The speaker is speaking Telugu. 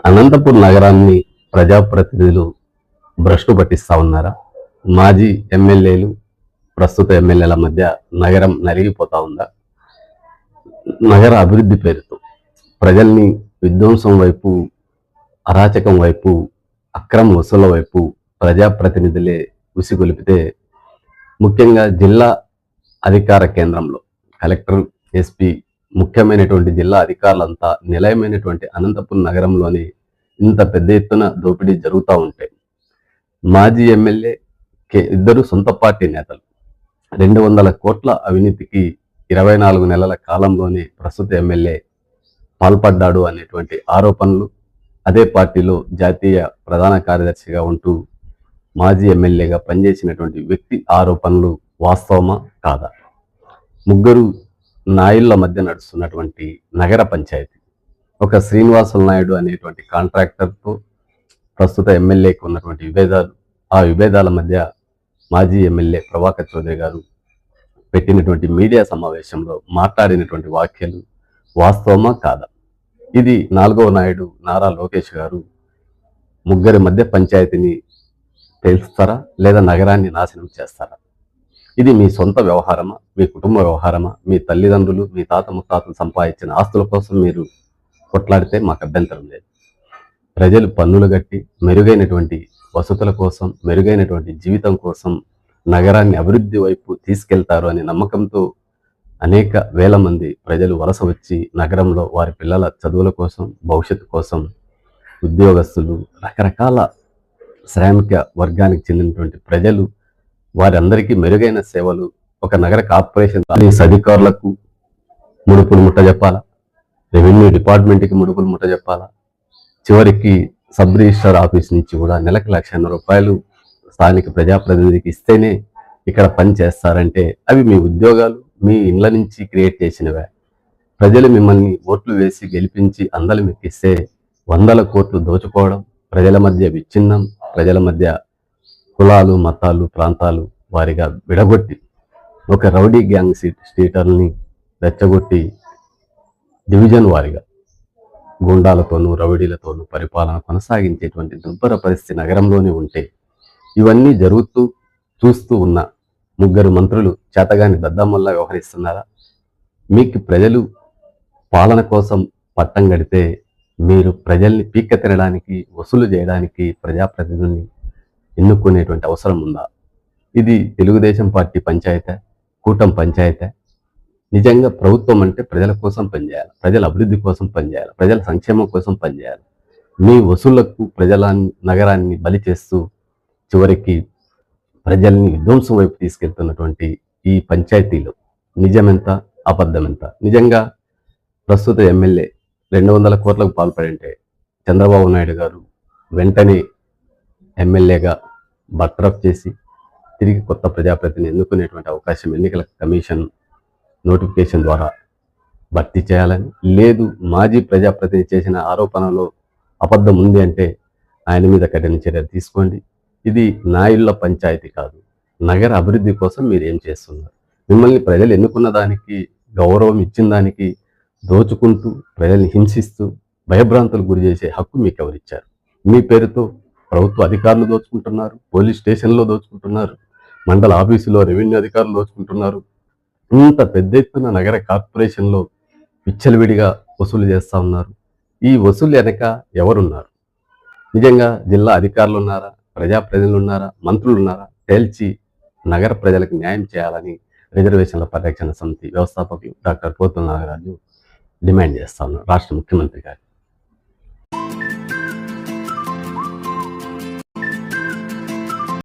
అనంతపూర్ నగరాన్ని ప్రజాప్రతినిధులు భ్రష్టు పట్టిస్తా ఉన్నారా? మాజీ ఎమ్మెల్యేలు, ప్రస్తుత ఎమ్మెల్యేల మధ్య నగరం నలిగిపోతా ఉందా? నగర అభివృద్ధి పేరుతో ప్రజల్ని విధ్వంసం వైపు, అరాచకం వైపు, అక్రమ వసూళ్ల వైపు ప్రజాప్రతినిధులే ఉసిగొలిపితే, ముఖ్యంగా జిల్లా అధికార కేంద్రంలో కలెక్టర్, ఎస్పీ, ముఖ్యమైనటువంటి జిల్లా అధికారులంతా నిలయమైనటువంటి అనంతపురం నగరంలోని ఇంత పెద్ద ఎత్తున దోపిడీ జరుగుతూ ఉంటే, మాజీ ఎమ్మెల్యే ఇద్దరు సొంత పార్టీ నేతలు 200 కోట్ల అవినీతికి 24 నెలల కాలంలోనే ప్రస్తుత ఎమ్మెల్యే పాల్పడ్డాడు అనేటువంటి ఆరోపణలు, అదే పార్టీలో జాతీయ ప్రధాన కార్యదర్శిగా ఉంటూ మాజీ ఎమ్మెల్యేగా పనిచేసినటువంటి వ్యక్తి ఆరోపణలు వాస్తవమా కాదా? ముగ్గురు నాయుళ్ల మధ్య నడుస్తున్నటువంటి నగర పంచాయతీ, ఒక శ్రీనివాసులు నాయుడు అనేటువంటి కాంట్రాక్టర్తో ప్రస్తుత ఎమ్మెల్యేకి ఉన్నటువంటి విభేదాలు, ఆ విభేదాల మధ్య మాజీ ఎమ్మెల్యే ప్రభాకర్ చౌదరి గారు పెట్టినటువంటి మీడియా సమావేశంలో మాట్లాడినటువంటి వ్యాఖ్యలు వాస్తవమా కాదా? ఇది 4వ నాయుడు నారా లోకేష్ గారు ముగ్గురి మధ్య పంచాయతీని తెలుస్తారా, లేదా నగరాన్ని నాశనం చేస్తారా? ఇది మీ సొంత వ్యవహారమా, మీ కుటుంబ వ్యవహారమా? మీ తల్లిదండ్రులు, మీ తాత ముత్తాతలు సంపాదించిన ఆస్తుల కోసం మీరు కొట్లాడితే మాకు అభ్యంతరం లేదు. ప్రజలు పన్నులు కట్టి మెరుగైనటువంటి వసతుల కోసం, మెరుగైనటువంటి జీవితం కోసం నగరాన్ని అభివృద్ధి వైపు తీసుకెళ్తారు అనే నమ్మకంతో అనేక వేల మంది ప్రజలు వలస వచ్చి నగరంలో వారి పిల్లల చదువుల కోసం, భవిష్యత్తు కోసం, ఉద్యోగస్తులు, రకరకాల శ్రామిక వర్గానికి చెందినటువంటి ప్రజలు, వారందరికీ మెరుగైన సేవలు ఒక నగర కార్పొరేషన్ అధికారులకు ముడుపులు ముట్ట చెప్పాలా, రెవెన్యూ డిపార్ట్మెంట్కి ముడుపులు ముట్ట చెప్పాలా, చివరికి సబ్ రిజిస్టర్ ఆఫీస్ నుంచి కూడా నెలకు 1,00,000 రూపాయలు స్థానిక ప్రజాప్రతినిధికి ఇస్తేనే ఇక్కడ పని చేస్తారంటే, అవి మీ ఉద్యోగాలు, మీ ఇండ్ల నుంచి క్రియేట్ చేసినవే. ప్రజలు మిమ్మల్ని ఓట్లు వేసి గెలిపించి అందలు మెక్కిస్తే 100 కోట్లు దోచుకోవడం, ప్రజల మధ్య విచ్ఛిన్నం, ప్రజల మధ్య కులాలు, మతాలు, ప్రాంతాలు వారిగా విడగొట్టి ఒక రౌడీ గ్యాంగ్ స్టీటర్ని రెచ్చగొట్టి డివిజన్ వారిగా గుండాలతోనూ, రౌడీలతోనూ పరిపాలన కొనసాగించేటువంటి దుర్భర పరిస్థితి నగరంలోనే ఉంటే, ఇవన్నీ జరుగుతూ చూస్తూ ఉన్న ముగ్గురు మంత్రులు చేతగాని దద్దమ్మల్లా వ్యవహరిస్తున్నారా? మీకు ప్రజలు పాలన కోసం పట్టం కడితే మీరు ప్రజల్ని పీక్క తినడానికి, వసూలు చేయడానికి ప్రజాప్రతినిధుల్ని ఎన్నుకునేటువంటి అవసరం ఉందా? ఇది తెలుగుదేశం పార్టీ పంచాయతీ, కూటమి పంచాయతీ? నిజంగా ప్రభుత్వం అంటే ప్రజల కోసం పనిచేయాలి, ప్రజల అభివృద్ధి కోసం పనిచేయాలి, ప్రజల సంక్షేమం కోసం పనిచేయాలి. మీ వసూళ్లకు నగరాన్ని బలి చేస్తూ చివరికి ప్రజల్ని విధ్వంసం వైపు తీసుకెళ్తున్నటువంటి ఈ పంచాయతీలో నిజమెంత, అబద్ధమెంత? నిజంగా ప్రస్తుత ఎమ్మెల్యే 200 కోట్లకు పాల్పడింటే చంద్రబాబు నాయుడు గారు వెంటనే ఎమ్మెల్యేగా బర్తరఫ్ చేసి తిరిగి కొత్త ప్రజాప్రతినిధిని ఎన్నుకునేటువంటి అవకాశం ఎన్నికల కమిషన్ నోటిఫికేషన్ ద్వారా భర్తీ చేయాలని, లేదు మాజీ ప్రజాప్రతినిధి చేసిన ఆరోపణలో అబద్ధం ఉంది అంటే ఆయన మీద కఠిన చర్యలు తీసుకోండి. ఇది నాయుళ్ల పంచాయతీ కాదు. నగర అభివృద్ధి కోసం మీరు ఏం చేస్తున్నారు? మిమ్మల్ని ప్రజలు ఎన్నుకున్న దానికి, గౌరవం ఇచ్చిన దానికి దోచుకుంటూ, ప్రజల్ని హింసిస్తూ, భయభ్రాంతులకు గురి చేసే హక్కు మీకు ఎవరిచ్చారు? మీ పేరుతో ప్రభుత్వ అధికారులు దోచుకుంటున్నారు, పోలీస్ స్టేషన్లో దోచుకుంటున్నారు, మండల ఆఫీసులో రెవెన్యూ అధికారులు దోచుకుంటున్నారు. ఇంత పెద్ద ఎత్తున నగర కార్పొరేషన్లో విచ్చలవిడిగా వసూలు చేస్తూ ఉన్నారు. ఈ వసూలు వెనక ఎవరున్నారు? నిజంగా జిల్లా అధికారులు ఉన్నారా, ప్రజాప్రతినిధులు ఉన్నారా, మంత్రులు ఉన్నారా? తేల్చి నగర ప్రజలకు న్యాయం చేయాలని రిజర్వేషన్ల పరిరక్షణ సమితి వ్యవస్థాపకులు డాక్టర్ పోతుల నాగరాజు డిమాండ్ చేస్తా ఉన్నారు రాష్ట్ర ముఖ్యమంత్రి గారు.